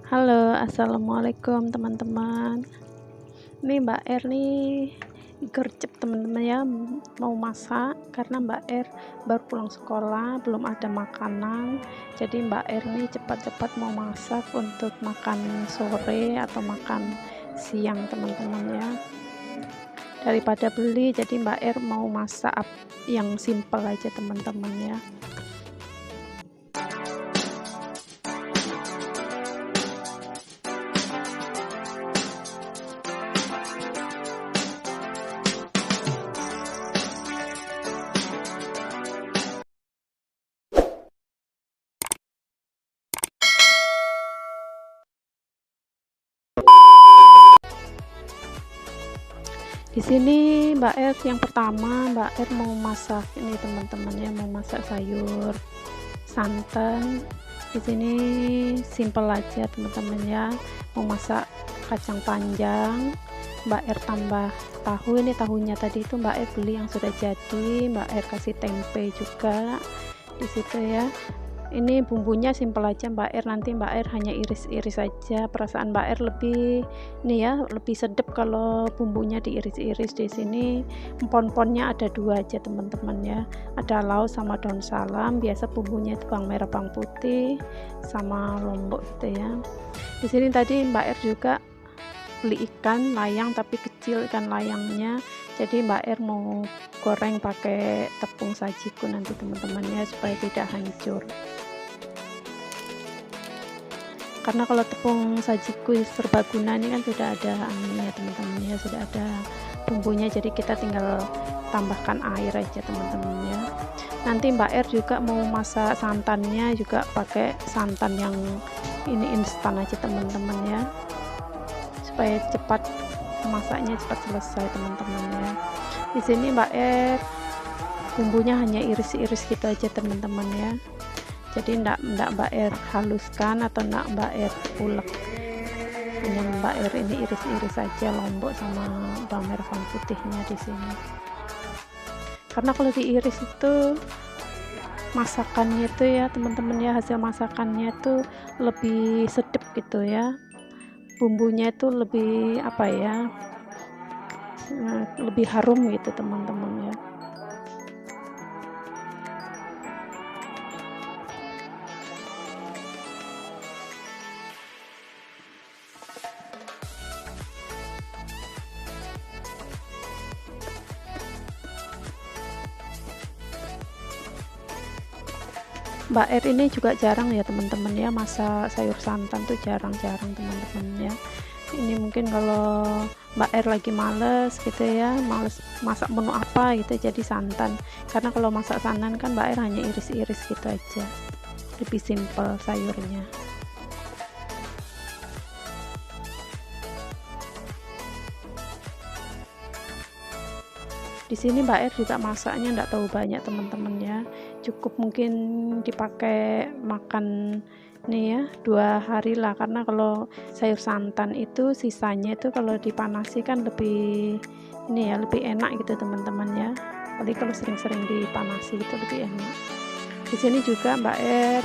Halo, assalamualaikum teman-teman. Ini Mbak R nih gercep teman-teman ya, mau masak karena Mbak R baru pulang sekolah, belum ada makanan. Jadi Mbak R nih cepat-cepat mau masak untuk makan sore atau makan siang teman-teman ya. Daripada beli, jadi Mbak R mau masak yang simple aja teman-teman ya. Di sini Mbak R yang pertama, Mbak R mau masak ini teman-teman ya, mau masak sayur santan. Di sini simple aja teman-teman ya, mau masak kacang panjang. Mbak R tambah tahu, ini tahunya tadi itu Mbak R beli yang sudah jadi. Mbak R kasih tempe juga di situ ya. Ini bumbunya simpel aja Mbak R, nanti Mbak R hanya iris-iris saja. Perasaan Mbak R lebih ini ya, lebih sedap kalau bumbunya diiris-iris. Di sini empon-emponnya ada dua aja teman-teman ya, ada laos sama daun salam. Biasa bumbunya itu bawang merah, bawang putih sama lombok gitu ya. Di sini tadi Mbak R juga beli ikan layang tapi kecil ikan layangnya, jadi Mbak R mau goreng pakai tepung sajiku nanti teman-teman ya, supaya tidak hancur. Karena kalau tepung sajiku serbaguna ini kan sudah ada anginnya teman-teman ya, sudah ada bumbunya, jadi kita tinggal tambahkan air aja teman-teman ya. Nanti Mbak R juga mau masak santannya juga pakai santan yang ini instan aja teman-teman ya, supaya cepat masaknya, cepat selesai teman-teman ya. Di sini Mbak R bumbunya hanya iris-iris gitu aja teman-teman ya, jadi enggak Mbak R haluskan atau enggak Mbak R ulek, hanya Mbak R ini iris-iris saja lombok sama bawang merah bawang putihnya di sini. Karena kalau diiris itu masakannya itu ya teman-teman ya, hasil masakannya itu lebih sedap gitu ya, bumbunya itu lebih apa ya, lebih harum gitu teman-teman ya. Mbak R ini juga jarang ya teman-teman ya, masak sayur santan tuh jarang-jarang teman-teman ya. Ini mungkin kalau Mbak R lagi males gitu ya, males masak menu apa gitu, jadi santan. Karena kalau masak santan kan Mbak R hanya iris-iris gitu aja, lebih simple sayurnya. Di sini Mbak R juga masaknya enggak tahu banyak teman-teman ya, cukup mungkin dipakai makan nih ya 2 hari lah, karena kalau sayur santan itu sisanya itu kalau dipanasi kan lebih ini ya, lebih enak gitu teman-teman ya, apalagi kalau sering-sering dipanasi itu lebih enak. Di sini juga Mbak R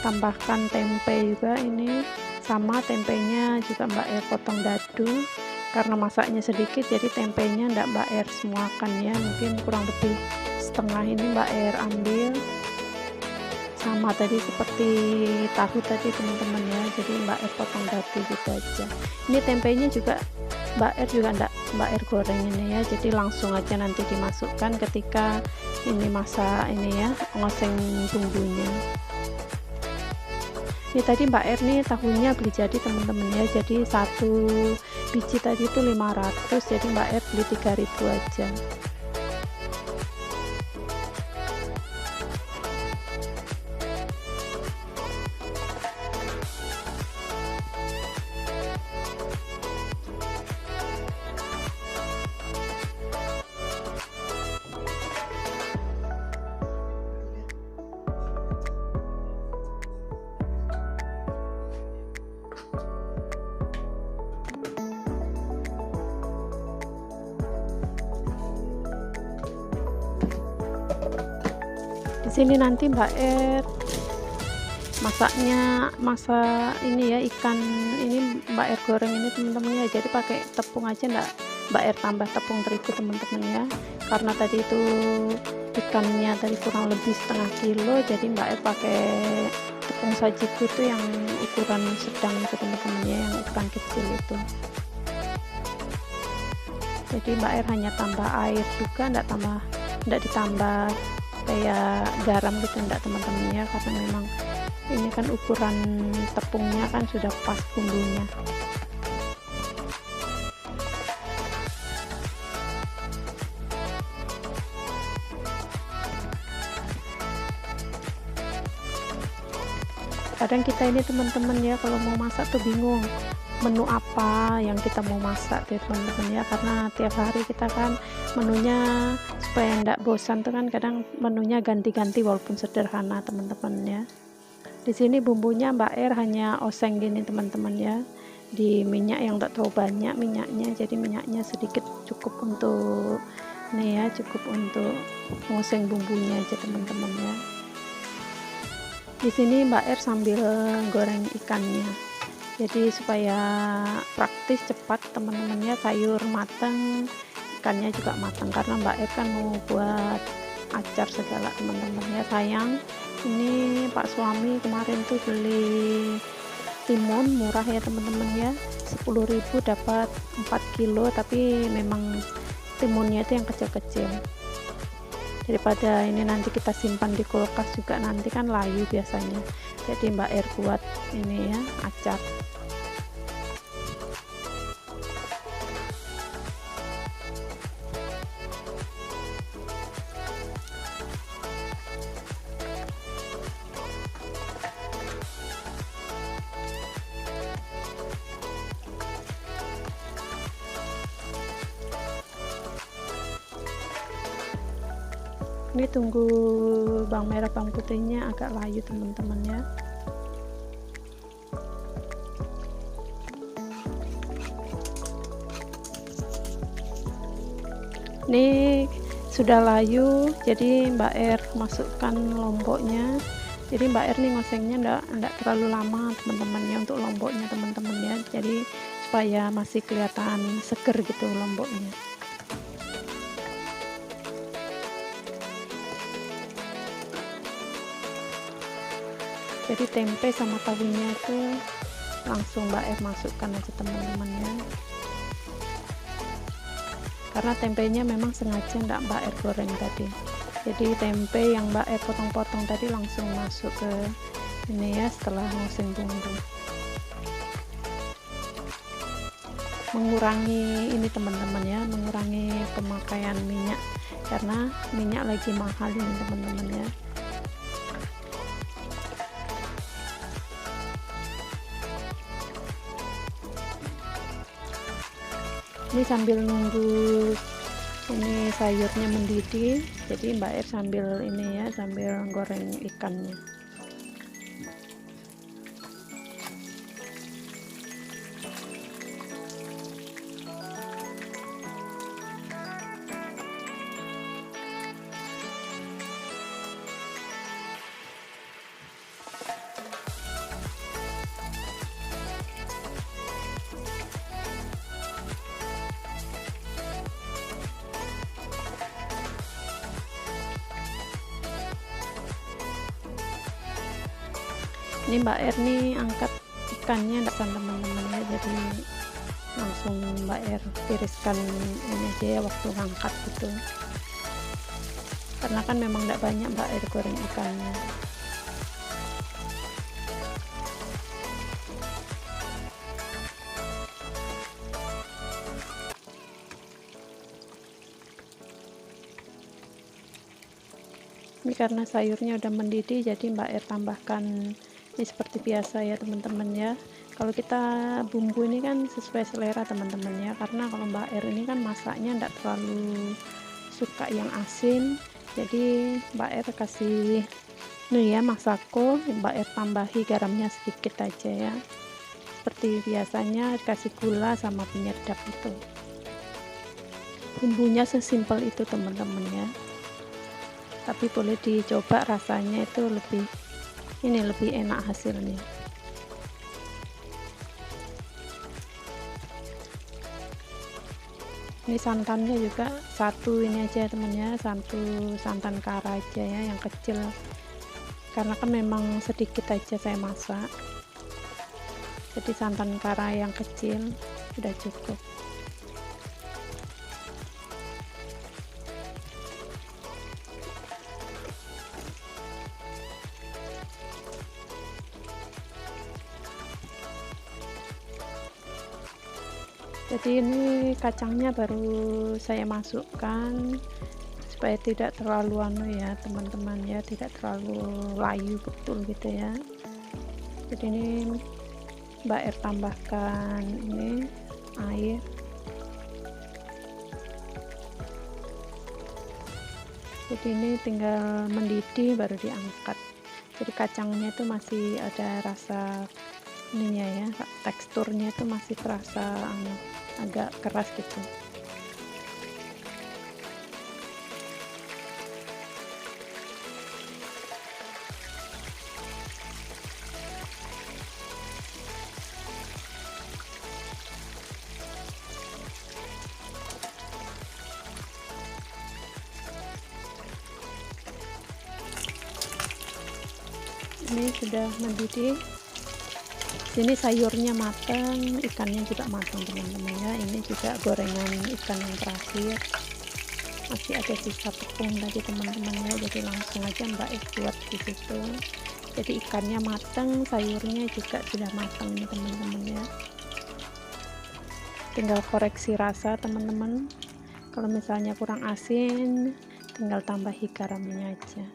tambahkan tempe juga, ini sama tempenya juga Mbak R potong dadu, karena masaknya sedikit jadi tempenya ndak Mbak R semuakan ya, mungkin kurang lebih setengah ini Mbak R ambil. Sama tadi seperti tahu tadi teman-teman ya, jadi Mbak R potong dadu gitu aja. Ini tempenya juga Mbak R juga ndak Mbak R goreng ini ya, jadi langsung aja nanti dimasukkan ketika ini masak ini ya, ngoseng bumbunya. Ini tadi Mbak R nih tahunya beli jadi teman-teman ya, jadi satu biji tadi itu 500, jadi Mbak R beli 3000 aja. Di sini nanti Mbak R masak ini ya, ikan ini Mbak R goreng ini teman-teman ya, jadi pakai tepung aja, enggak Mbak R tambah tepung terigu teman-teman ya, karena tadi itu ikannya tadi kurang lebih setengah kilo, jadi Mbak R pakai tepung sajiku itu yang ukuran sedang itu teman-teman ya, yang ukuran kecil itu. Jadi Mbak R hanya tambah air juga, enggak ditambah kayak garam gitu, enggak teman-teman ya, karena memang ini kan ukuran tepungnya kan sudah pas bumbunya. Kadang kita ini teman-teman ya, kalau mau masak tuh bingung menu apa yang kita mau masak tuh teman-teman ya, karena tiap hari kita kan menunya supaya enggak bosan tuh kan, kadang menunya ganti-ganti walaupun sederhana teman-teman ya. Di sini bumbunya Mbak R hanya oseng gini teman-teman ya, di minyak yang tak terlalu banyak minyaknya, jadi minyaknya sedikit, cukup untuk nih ya, cukup untuk ngoseng bumbunya aja teman-teman ya. Di sini Mbak R sambil goreng ikannya, jadi supaya praktis cepat teman-teman ya, sayur matang, ikannya juga matang, karena Mbak R kan mau buat acar segala teman-teman ya. Sayang ini Pak suami kemarin tuh beli timun murah ya teman-teman ya, 10.000 dapat 4 kilo, tapi memang timunnya itu yang kecil-kecil, daripada ini nanti kita simpan di kulkas juga nanti kan layu biasanya, jadi Mbak R buat ini ya, acar. Ini tunggu bawang merah bawang putihnya agak layu teman-teman ya. Ini sudah layu, jadi Mbak R masukkan lomboknya. Jadi Mbak R nih ngosengnya enggak terlalu lama teman-teman ya, untuk lomboknya teman-teman ya, jadi supaya masih kelihatan seger gitu lomboknya. Jadi tempe sama tahunya itu langsung Mbak R masukkan aja teman-teman ya, karena tempenya memang sengaja enggak Mbak R goreng tadi, jadi tempe yang Mbak R potong-potong tadi langsung masuk ke ini ya, setelah ngoseng bumbu. Mengurangi ini teman-teman ya, mengurangi pemakaian minyak, karena minyak lagi mahal ini teman-teman ya. Ini sambil nunggu ini sayurnya mendidih, jadi Mbak R sambil ini ya, sambil goreng ikannya. Ini Mbak R nih angkat ikannya enggak teman-teman ya, jadi langsung Mbak R tiriskan ini aja ya waktu ngangkat gitu, karena kan memang enggak banyak Mbak R goreng ikannya. Ini karena sayurnya udah mendidih, jadi Mbak R tambahkan ini seperti biasa ya teman-teman ya. Kalau kita bumbu ini kan sesuai selera teman-teman ya, karena kalau Mbak R ini kan masaknya enggak terlalu suka yang asin, jadi Mbak R kasih nih ya masako, Mbak R tambahi garamnya sedikit aja ya, seperti biasanya kasih gula sama penyedap itu. Bumbunya sesimpel itu teman-teman ya, tapi boleh dicoba rasanya itu lebih ini lebih enak hasilnya. Ini santannya juga satu ini aja temennya, satu santan kara aja ya, yang kecil, karena kan memang sedikit aja saya masak, jadi santan kara yang kecil sudah cukup. Jadi ini kacangnya baru saya masukkan supaya tidak terlalu ya teman-teman ya, tidak terlalu layu betul gitu ya. Jadi ini Mbak R tambahkan ini air, jadi ini tinggal mendidih baru diangkat. Jadi kacangnya itu masih ada rasa ininya ya, teksturnya itu masih terasa agak keras gitu. Ini sudah mendidih. Sini sayurnya matang, ikannya juga matang teman-teman ya. Ini juga gorengan ikan yang terakhir, masih ada sisa tepung tadi teman-teman ya, jadi langsung aja Mbak buat di situ. Jadi ikannya matang, sayurnya juga sudah matang nih teman-teman ya. Tinggal koreksi rasa teman-teman, kalau misalnya kurang asin tinggal tambahi garamnya aja.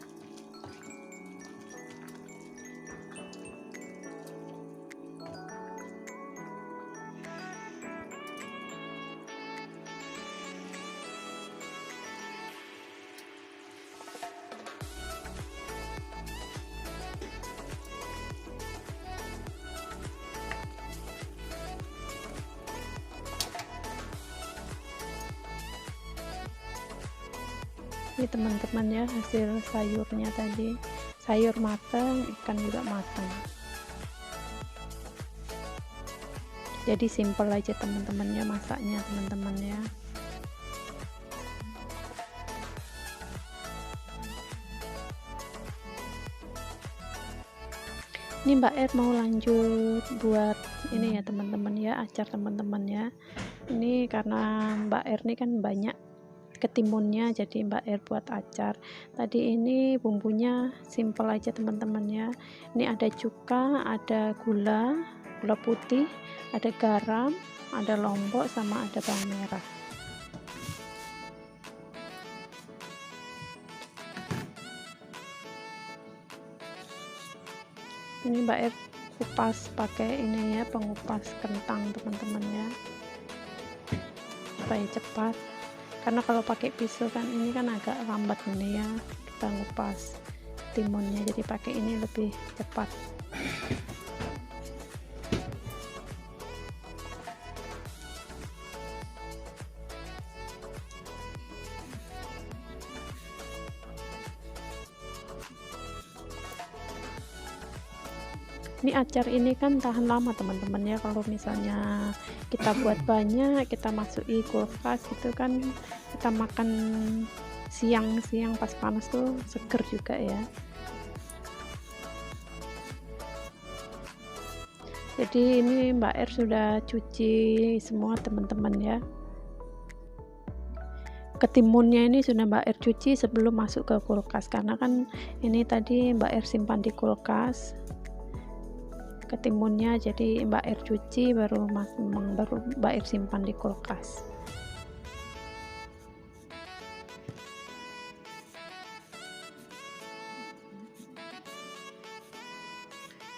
Ini teman-teman ya hasil sayurnya tadi, sayur matang, ikan juga matang, jadi simple aja teman-teman ya masaknya teman-teman ya. Ini Mbak R mau lanjut buat ini ya teman-teman ya, acar teman-teman ya. Ini karena Mbak R ini kan banyak ketimunnya, jadi Mbak R buat acar. Tadi ini bumbunya simple aja teman-teman ya. Ini ada cuka, ada gula putih, ada garam, ada lombok, sama ada bawang merah. Ini Mbak R kupas pakai ini ya, pengupas kentang teman-teman ya, supaya cepat, karena kalau pakai pisau kan ini kan agak lambat ini ya kita ngupas timunnya, jadi pakai ini lebih cepat. Ini acar ini kan tahan lama teman-teman ya, kalau misalnya kita buat banyak, kita masuki kulkas itu kan, kita makan siang-siang pas panas tuh seger juga ya. Jadi ini Mbak R sudah cuci semua teman-teman ya, ketimunnya ini sudah Mbak R cuci sebelum masuk ke kulkas, karena kan ini tadi Mbak R simpan di kulkas ketimunnya, jadi Mbak R cuci baru Mbak R simpan di kulkas.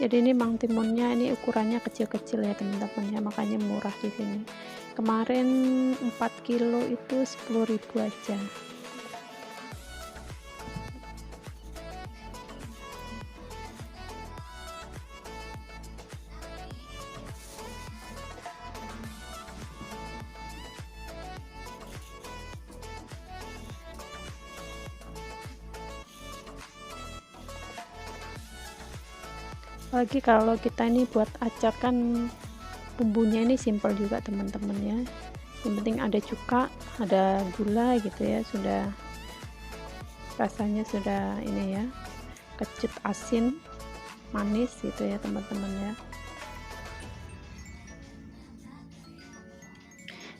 Jadi ini mang timunnya ini ukurannya kecil-kecil ya teman-teman ya, makanya murah di sini. Kemarin 4 kilo itu 10.000 aja. Apalagi kalau kita ini buat acar kan bumbunya ini simple juga teman-teman ya, yang penting ada cuka, ada gula gitu ya, sudah rasanya sudah ini ya, kecut, asin, manis gitu ya teman-teman ya.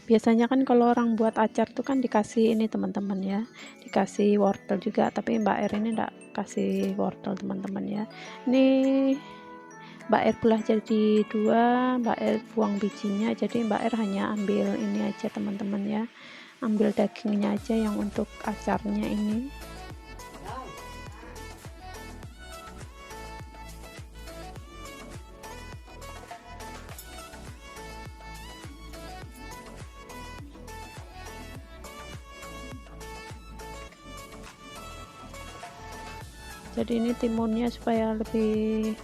Biasanya kan kalau orang buat acar tuh kan dikasih ini teman-teman ya, dikasih wortel juga, tapi Mbak R ini enggak kasih wortel teman-teman ya. Ini Mbak R belah jadi dua, Mbak R buang bijinya, jadi Mbak R hanya ambil ini aja teman-teman ya, ambil dagingnya aja yang untuk acarnya ini. Jadi ini timunnya supaya lebih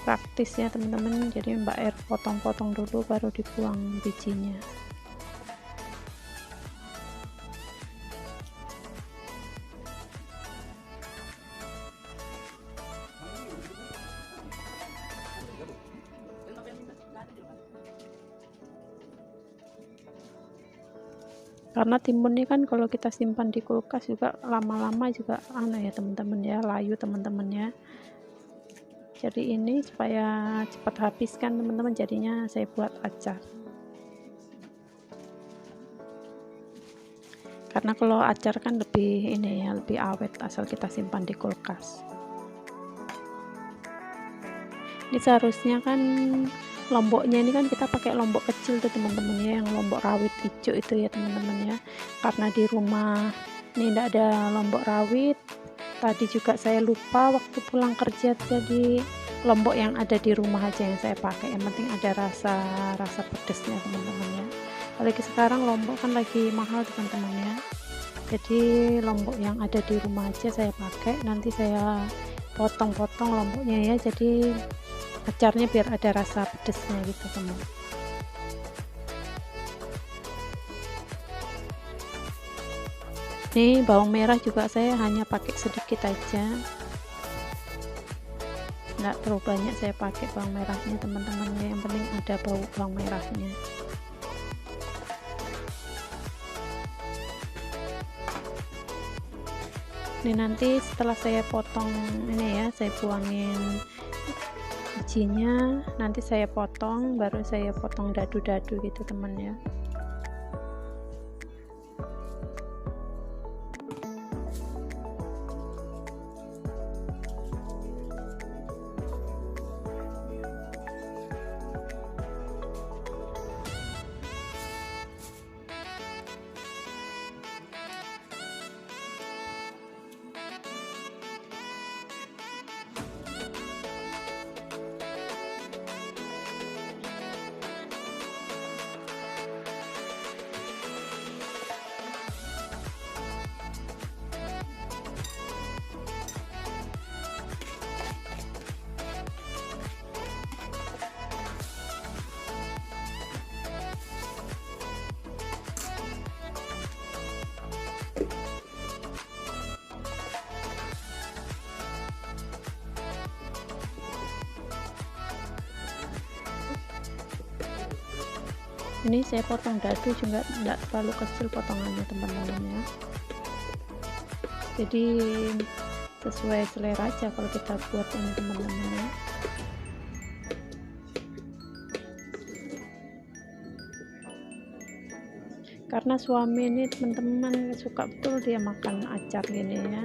praktis ya teman-teman, jadi Mbak R potong-potong dulu baru dibuang bijinya. Karena timun ini kan kalau kita simpan di kulkas juga lama-lama juga ya teman-teman ya, layu teman-teman ya. Jadi ini supaya cepat habis kan teman-teman, jadinya saya buat acar. Karena kalau acar kan lebih ini ya, lebih awet asal kita simpan di kulkas. Ini seharusnya kan lomboknya ini kan kita pakai lombok kecil tuh teman-teman ya, yang lombok rawit hijau itu ya teman-teman ya. Karena di rumah ini tidak ada lombok rawit, tadi juga saya lupa waktu pulang kerja, jadi lombok yang ada di rumah aja yang saya pakai, yang penting ada rasa pedesnya teman-teman ya. Apalagi sekarang lombok kan lagi mahal teman-teman ya, jadi lombok yang ada di rumah aja saya pakai. Nanti saya potong-potong lomboknya ya, jadi acarnya biar ada rasa pedesnya gitu teman. Nih bawang merah juga saya hanya pakai sedikit aja, nggak terlalu banyak saya pakai bawang merahnya teman-teman ya, yang penting ada bawang merahnya. Ini nanti setelah saya potong ini ya, saya buangin bijinya, nanti saya potong, baru saya potong dadu-dadu gitu teman ya. Ini saya potong dadu juga tidak terlalu kecil potongannya teman-teman ya, jadi sesuai selera aja kalau kita buat ini teman-teman ya. Karena suami ini teman-teman suka betul dia makan acar gini ya.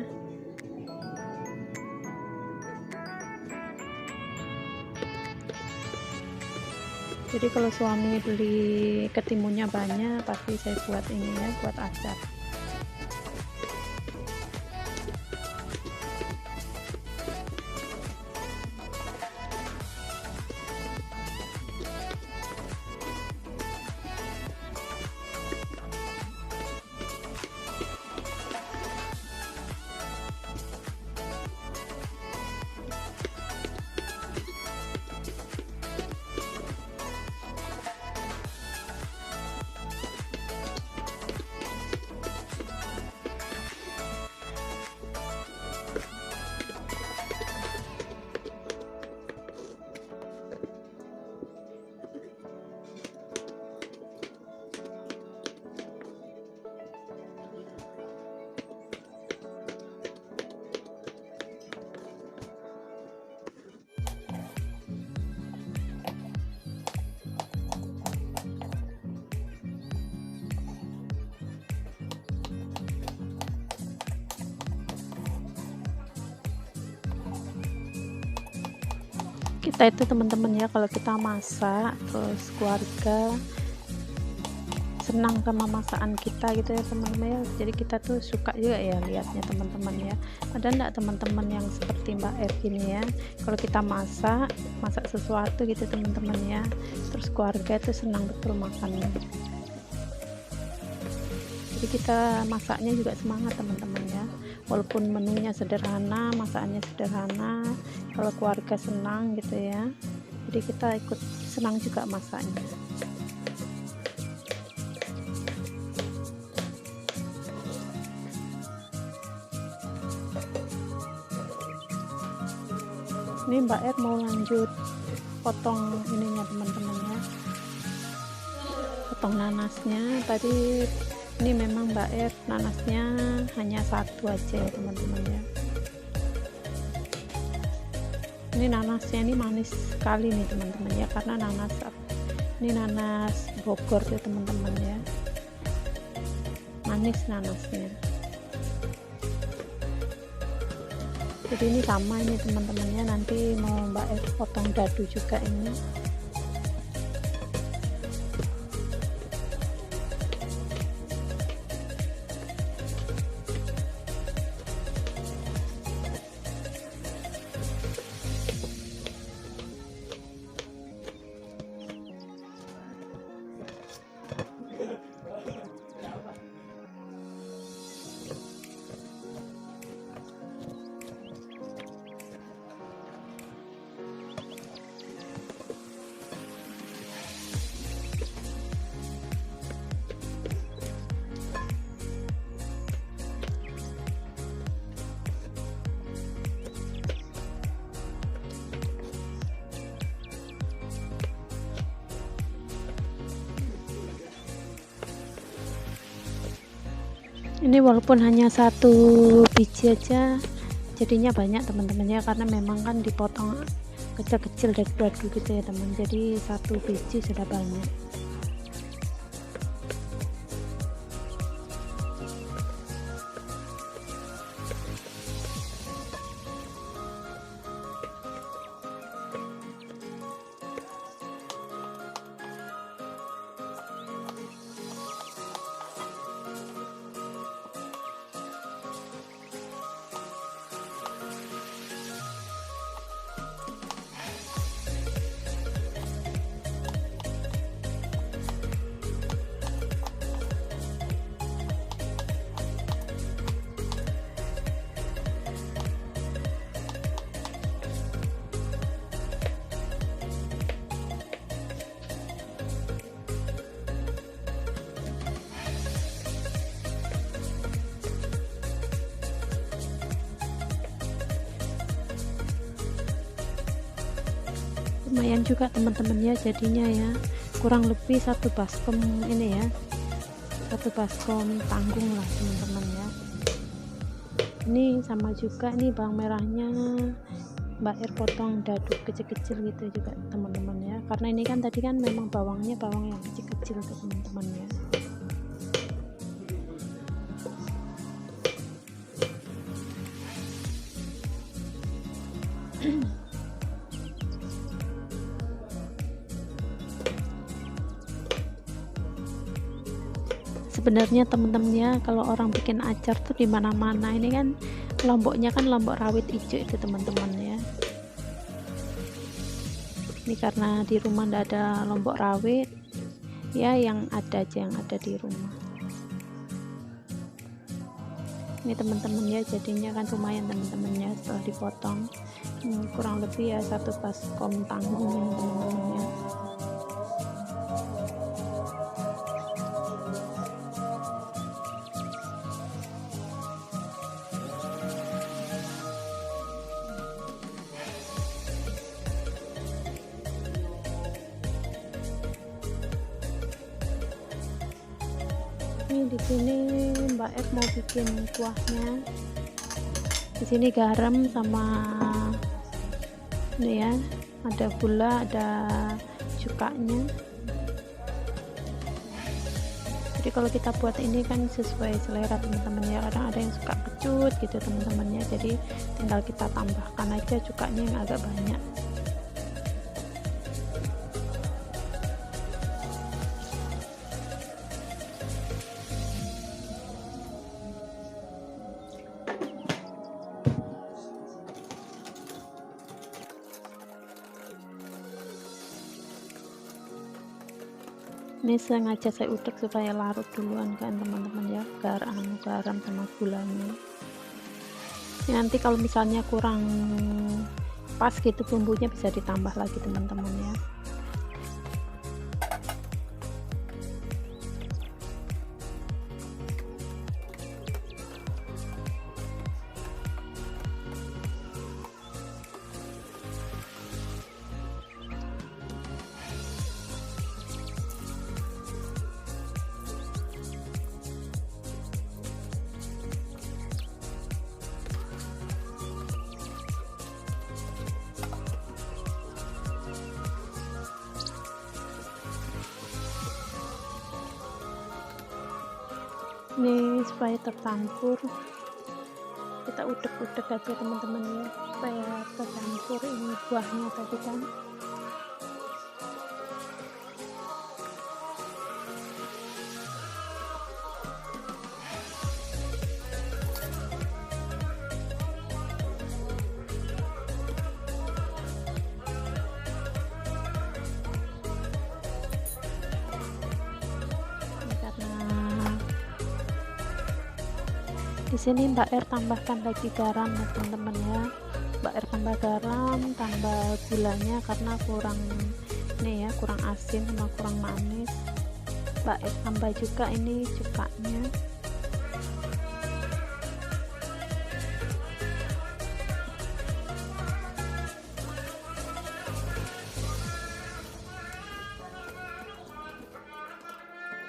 Jadi kalau suami beli ketimunnya banyak, pasti saya buat ini ya, buat acar. kita itu teman-teman ya, kalau kita masak terus keluarga senang sama masakan kita gitu ya teman-teman ya, jadi kita tuh suka juga ya lihatnya teman-teman ya. Ada enggak teman-teman yang seperti Mbak R gini ya, kalau kita masak sesuatu gitu teman-teman ya, terus keluarga itu senang betul makannya. Jadi kita masaknya juga semangat teman-teman ya, walaupun menunya sederhana, masakannya sederhana, kalau keluarga senang gitu ya, jadi kita ikut senang juga masaknya. Ini Mbak R mau lanjut potong ininya teman-teman ya, potong nanasnya. Tadi ini memang Mbak R nanasnya hanya satu aja ya teman-teman ya. Ini nanasnya ini manis sekali nih teman-teman ya, karena ini nanas Bogor ya teman-teman ya, manis nanasnya. Jadi ini sama ini teman-temannya, nanti mau Mbak R potong dadu juga ini. Ini walaupun hanya satu biji aja jadinya banyak teman-teman ya, karena memang kan dipotong kecil-kecil dari dadu gitu ya teman, jadi satu biji sudah banyak. Lumayan juga teman-teman ya jadinya ya, kurang lebih satu baskom ini ya, satu baskom tanggung lah teman-teman ya. Ini sama juga nih bawang merahnya Mbak R potong dadu kecil-kecil gitu juga teman-teman ya, karena ini kan tadi kan memang bawang yang kecil-kecil tuh teman-teman ya. Sebenarnya teman-teman ya, kalau orang bikin acar tuh di mana-mana ini kan lomboknya kan lombok rawit hijau itu teman-teman ya. Ini karena di rumah ndak ada lombok rawit ya, yang ada aja yang ada di rumah. Ini teman-teman ya jadinya kan lumayan teman-teman ya setelah dipotong. Kurang lebih ya satu baskom tanggung ini teman-teman ya. Ini di sini Mbak F mau bikin kuahnya. Di sini garam sama ini ya, ada gula, ada cukanya. Jadi kalau kita buat ini kan sesuai selera teman-teman ya, kadang ada yang suka kecut gitu teman-teman ya, jadi tinggal kita tambahkan aja cukanya yang agak banyak. Ini sengaja saya udek supaya larut duluan kan teman-teman ya, garam sama gulanya. Nanti kalau misalnya kurang pas gitu bumbunya bisa ditambah lagi teman-teman ya. Ini supaya tercampur, kita udek-udek aja teman-teman ya, supaya tercampur ini buahnya tadi kan. Di sini Mbak R tambahkan lagi garam ya teman-teman ya. Mbak R tambah garam, tambah gulanya karena kurang ini ya, kurang asin sama kurang manis. Mbak R tambah juga ini cukanya.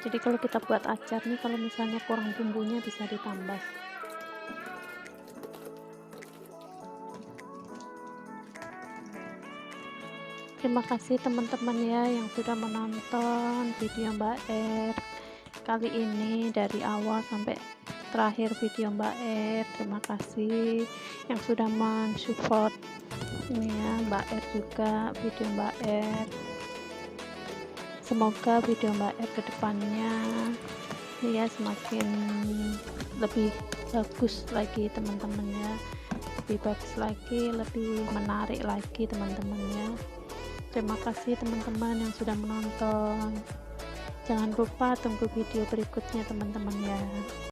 Jadi kalau kita buat acar nih, kalau misalnya kurang bumbunya bisa ditambah. Terima kasih teman-teman ya yang sudah menonton video Mbak R kali ini dari awal sampai terakhir video Mbak R. Terima kasih yang sudah mensupport ini ya, Mbak R juga video Mbak R. Semoga video Mbak R kedepannya ya semakin lebih bagus lagi teman-teman ya, lebih bagus lagi, lebih menarik lagi teman-teman ya. Terima kasih teman-teman yang sudah menonton. Jangan lupa tunggu video berikutnya teman-teman ya.